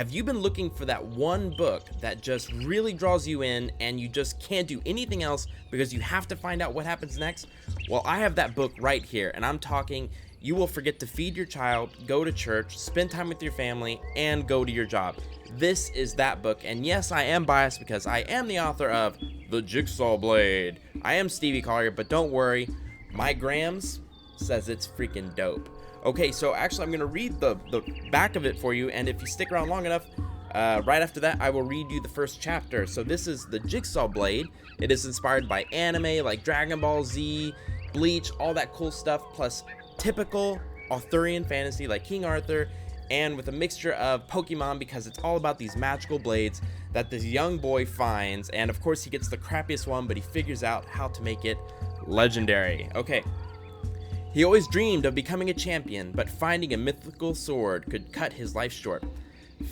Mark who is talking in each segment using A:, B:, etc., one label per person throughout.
A: Have you been looking for that one book that just really draws you in and you just can't do anything else because you have to find out what happens next? Well, I have that book right here, and I'm talking you will forget to feed your child, go to church, spend time with your family, and go to your job. This is that book, and yes, I am biased because I am the author of The Jigsaw Blade. I am Stevie Collier, but don't worry, my Grams says it's freaking dope. Okay, so actually I'm going to read the back of it for you, and if you stick around long enough, right after that, I will read you the first chapter. So this is The Jigsaw Blade. It is inspired by anime like Dragon Ball Z, Bleach, all that cool stuff, plus typical Arthurian fantasy like King Arthur, and with a mixture of Pokemon because it's all about these magical blades that this young boy finds, and of course he gets the crappiest one, but he figures out how to make it legendary. Okay. He always dreamed of becoming a champion, but finding a mythical sword could cut his life short.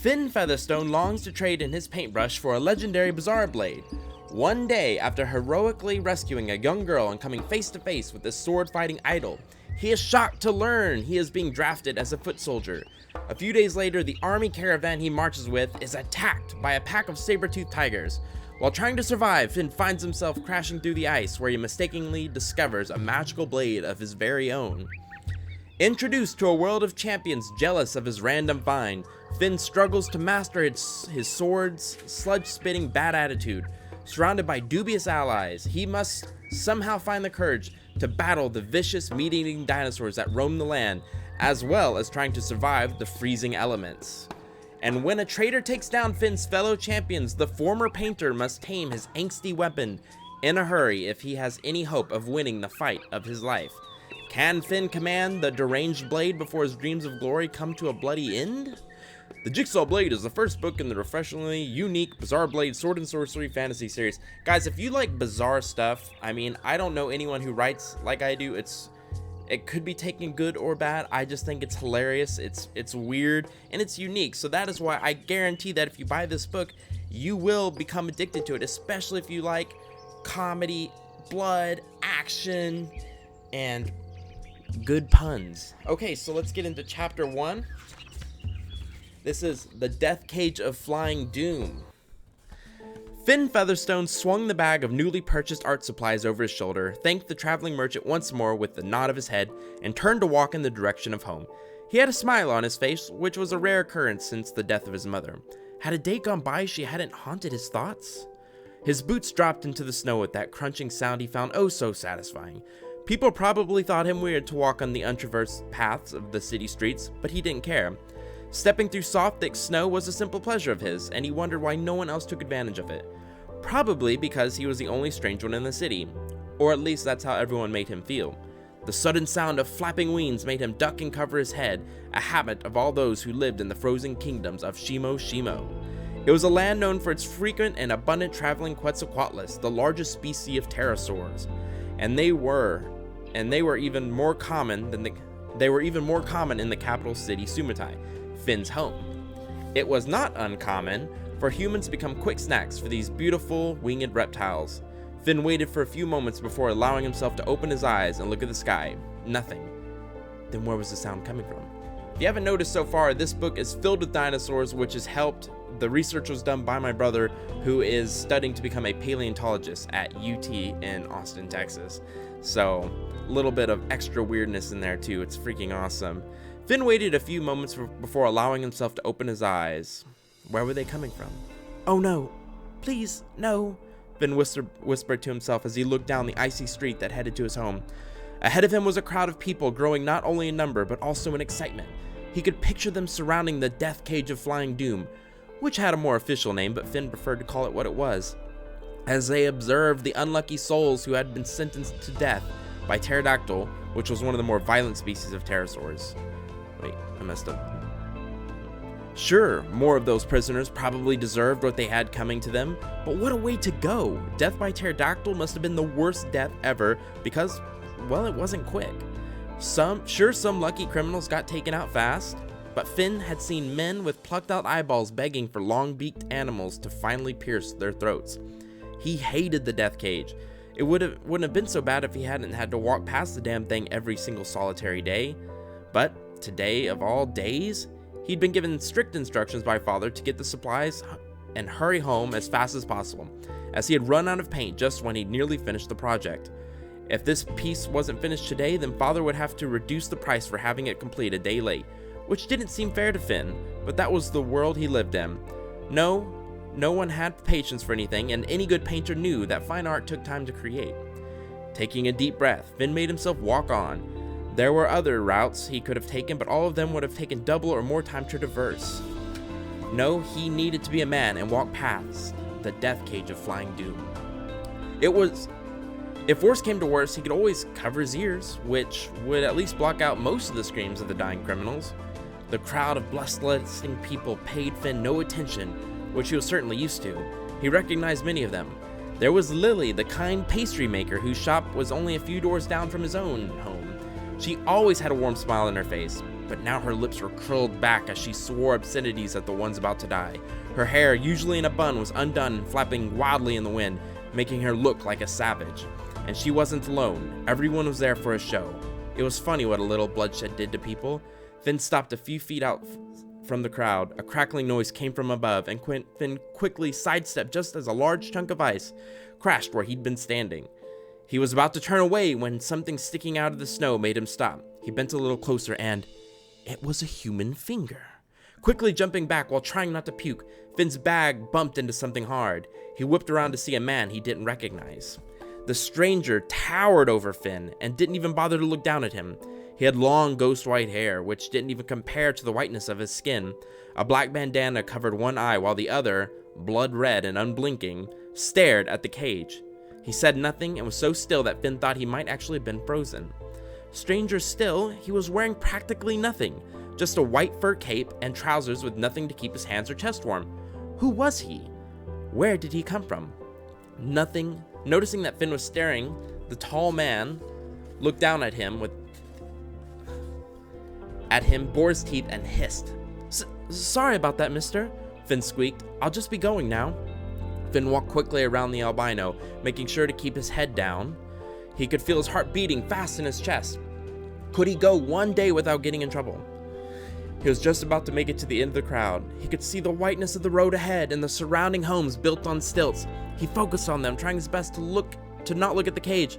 A: Finn Featherstone longs to trade in his paintbrush for a legendary bizarre blade. One day, after heroically rescuing a young girl and coming face to face with this sword-fighting idol, he is shocked to learn he is being drafted as a foot soldier. A few days later, the army caravan he marches with is attacked by a pack of saber-toothed tigers. While trying to survive, Finn finds himself crashing through the ice where he mistakenly discovers a magical blade of his very own. Introduced to a world of champions jealous of his random find, Finn struggles to master his sword's sludge-spitting bad attitude. Surrounded by dubious allies, he must somehow find the courage to battle the vicious meat-eating dinosaurs that roam the land, as well as trying to survive the freezing elements. And when a traitor takes down Finn's fellow champions, the former painter must tame his angsty weapon in a hurry if he has any hope of winning the fight of his life. Can Finn command the deranged blade before his dreams of glory come to a bloody end? The Jigsaw Blade is the first book in the refreshingly unique Bizarre Blade Sword and Sorcery fantasy series. Guys, if you like bizarre stuff, I mean, I don't know anyone who writes like I do. It could be taken good or bad. I just think it's hilarious, it's weird, and it's unique. So that is why I guarantee that if you buy this book, you will become addicted to it, especially if you like comedy, blood, action, and good puns. Okay, so let's get into chapter 1. This is The Death Cage of Flying Doom. Finn Featherstone swung the bag of newly purchased art supplies over his shoulder, thanked the traveling merchant once more with the nod of his head, and turned to walk in the direction of home. He had a smile on his face, which was a rare occurrence since the death of his mother. Had a day gone by she hadn't haunted his thoughts? His boots dropped into the snow with that crunching sound he found oh so satisfying. People probably thought him weird to walk on the untraversed paths of the city streets, but he didn't care. Stepping through soft, thick snow was a simple pleasure of his, and he wondered why no one else took advantage of it. Probably because he was the only strange one in the city, or at least that's how everyone made him feel. The sudden sound of flapping wings made him duck and cover his head, a habit of all those who lived in the frozen kingdoms of Shimo Shimo. It was a land known for its frequent and abundant traveling Quetzalcoatlus, the largest species of pterosaurs, and they were even more common in the capital city Sumatai, Finn's home. It was not uncommon for humans to become quick snacks for these beautiful winged reptiles. Finn waited for a few moments before allowing himself to open his eyes and look at the sky. Nothing. Then where was the sound coming from? If you haven't noticed so far, this book is filled with dinosaurs, which has helped. The research was done by my brother, who is studying to become a paleontologist at UT in Austin, Texas. So, a little bit of extra weirdness in there too. It's freaking awesome. Finn waited a few moments before allowing himself to open his eyes. Where were they coming from? Oh no, please, no, Finn whispered to himself as he looked down the icy street that headed to his home. Ahead of him was a crowd of people growing not only in number but also in excitement. He could picture them surrounding the Death Cage of Flying Doom, which had a more official name, but Finn preferred to call it what it was, as they observed the unlucky souls who had been sentenced to death by Pterodactyl, which was one of the more violent species of pterosaurs. Wait, I messed up. Sure, more of those prisoners probably deserved what they had coming to them, but what a way to go! Death by pterodactyl must have been the worst death ever because, well, it wasn't quick. Some lucky criminals got taken out fast, but Finn had seen men with plucked out eyeballs begging for long-beaked animals to finally pierce their throats. He hated the death cage. It wouldn't have been so bad if he hadn't had to walk past the damn thing every single solitary day, but today of all days, He'd been given strict instructions by father to get the supplies and hurry home as fast as possible, as he had run out of paint just when he'd nearly finished the project. If this piece wasn't finished today, then father would have to reduce the price for having it complete a day late, which didn't seem fair to Finn, but that was the world he lived in. No one had patience for anything, and any good painter knew that fine art took time to create. Taking a deep breath, Finn made himself walk on. There were other routes he could have taken, but all of them would have taken double or more time to traverse. No, he needed to be a man and walk past the death cage of flying doom. If worse came to worse, he could always cover his ears, which would at least block out most of the screams of the dying criminals. The crowd of bloodthirsty people paid Finn no attention, which he was certainly used to. He recognized many of them. There was Lily, the kind pastry maker whose shop was only a few doors down from his own home. She always had a warm smile on her face, but now her lips were curled back as she swore obscenities at the ones about to die. Her hair, usually in a bun, was undone and flapping wildly in the wind, making her look like a savage. And she wasn't alone. Everyone was there for a show. It was funny what a little bloodshed did to people. Finn stopped a few feet out from the crowd. A crackling noise came from above, and Finn quickly sidestepped just as a large chunk of ice crashed where he'd been standing. He was about to turn away when something sticking out of the snow made him stop. He bent a little closer, and it was a human finger. Quickly jumping back while trying not to puke, Finn's bag bumped into something hard. He whipped around to see a man he didn't recognize. The stranger towered over Finn and didn't even bother to look down at him. He had long ghost white hair, which didn't even compare to the whiteness of his skin. A black bandana covered one eye while the other, blood red and unblinking, stared at the cage. He said nothing and was so still that Finn thought he might actually have been frozen. Stranger still, he was wearing practically nothing, just a white fur cape and trousers with nothing to keep his hands or chest warm. Who was he? Where did he come from? Nothing. Noticing that Finn was staring, the tall man looked down at him, bore his teeth, and hissed. Sorry about that, mister, Finn squeaked. I'll just be going now. Finn walked quickly around the albino, making sure to keep his head down. He could feel his heart beating fast in his chest. Could he go one day without getting in trouble? He was just about to make it to the end of the crowd. He could see the whiteness of the road ahead and the surrounding homes built on stilts. He focused on them, trying his best to not look at the cage.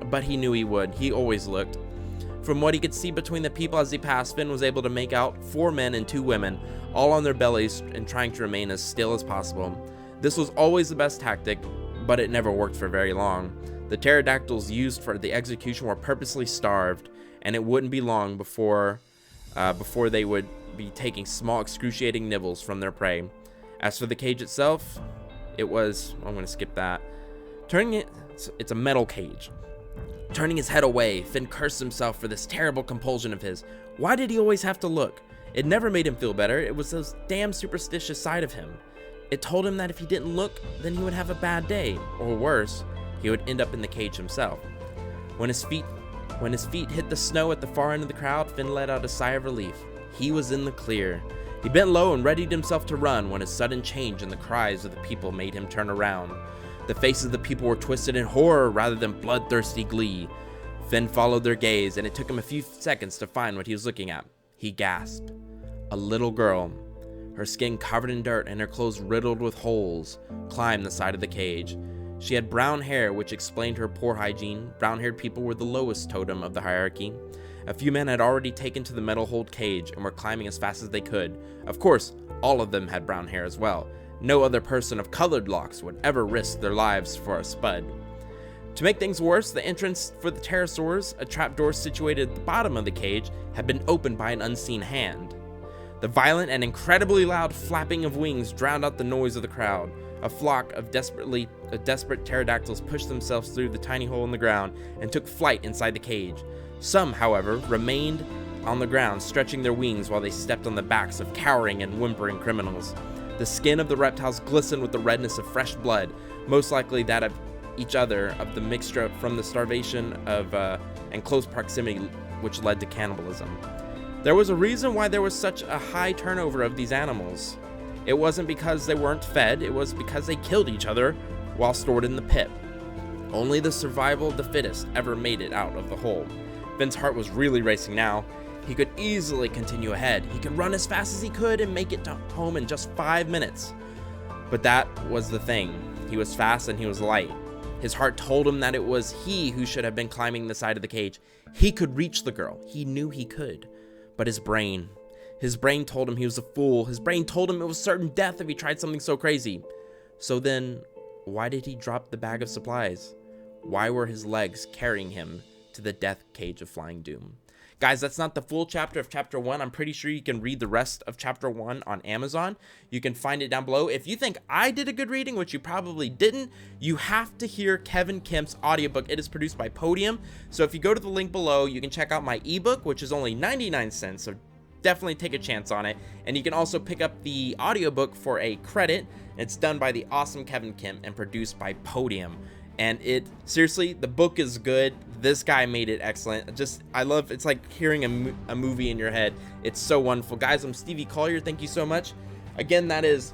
A: But he knew he would. He always looked. From what he could see between the people as he passed, Finn was able to make out 4 men and 2 women, all on their bellies and trying to remain as still as possible. This was always the best tactic, but it never worked for very long. The pterodactyls used for the execution were purposely starved, and it wouldn't be long before they would be taking small excruciating nibbles from their prey. As for the cage itself, I'm going to skip that. It's a metal cage. Turning his head away, Finn cursed himself for this terrible compulsion of his. Why did he always have to look? It never made him feel better. It was this damn superstitious side of him. It told him that if he didn't look, then he would have a bad day, or worse, he would end up in the cage himself. When his feet hit the snow at the far end of the crowd, Finn let out a sigh of relief. He was in the clear. He bent low and readied himself to run when a sudden change in the cries of the people made him turn around. The faces of the people were twisted in horror rather than bloodthirsty glee. Finn followed their gaze, and it took him a few seconds to find what he was looking at. He gasped. A little girl, her skin covered in dirt and her clothes riddled with holes, climbed the side of the cage. She had brown hair, which explained her poor hygiene. Brown-haired people were the lowest totem of the hierarchy. A few men had already taken to the metal-holed cage and were climbing as fast as they could. Of course, all of them had brown hair as well. No other person of colored locks would ever risk their lives for a spud. To make things worse, the entrance for the pterosaurs, a trapdoor situated at the bottom of the cage, had been opened by an unseen hand. The violent and incredibly loud flapping of wings drowned out the noise of the crowd. A flock of desperate pterodactyls pushed themselves through the tiny hole in the ground and took flight inside the cage. Some, however, remained on the ground, stretching their wings while they stepped on the backs of cowering and whimpering criminals. The skin of the reptiles glistened with the redness of fresh blood, most likely that of each other, of the mixture from the starvation of and close proximity which led to cannibalism. There was a reason why there was such a high turnover of these animals. It wasn't because they weren't fed, it was because they killed each other while stored in the pit. Only the survival of the fittest ever made it out of the hole. Finn's heart was really racing now. He could easily continue ahead. He could run as fast as he could and make it to home in just 5 minutes. But that was the thing. He was fast and he was light. His heart told him that it was he who should have been climbing the side of the cage. He could reach the girl. He knew he could. But his brain told him he was a fool. His brain told him it was certain death if he tried something so crazy. So then, why did he drop the bag of supplies? Why were his legs carrying him to the death cage of flying doom? Guys, that's not the full chapter of chapter 1. I'm pretty sure you can read the rest of chapter 1 on Amazon. You can find it down below. If you think I did a good reading, which you probably didn't, you have to hear Kevin Kemp's audiobook. It is produced by Podium. So if you go to the link below, you can check out my ebook, which is only 99 cents. So definitely take a chance on it. And you can also pick up the audiobook for a credit. It's done by the awesome Kevin Kemp and produced by Podium. And seriously, the book is good. This guy made it excellent. I love, it's like hearing a movie in your head. It's so wonderful. Guys, I'm Stevie Collier. Thank you so much. Again, that is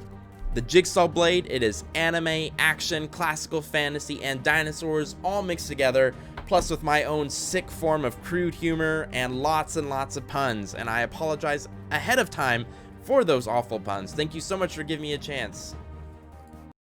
A: the Jigsaw Blade. It is anime, action, classical fantasy, and dinosaurs all mixed together, plus with my own sick form of crude humor and lots of puns. And I apologize ahead of time for those awful puns. Thank you so much for giving me a chance.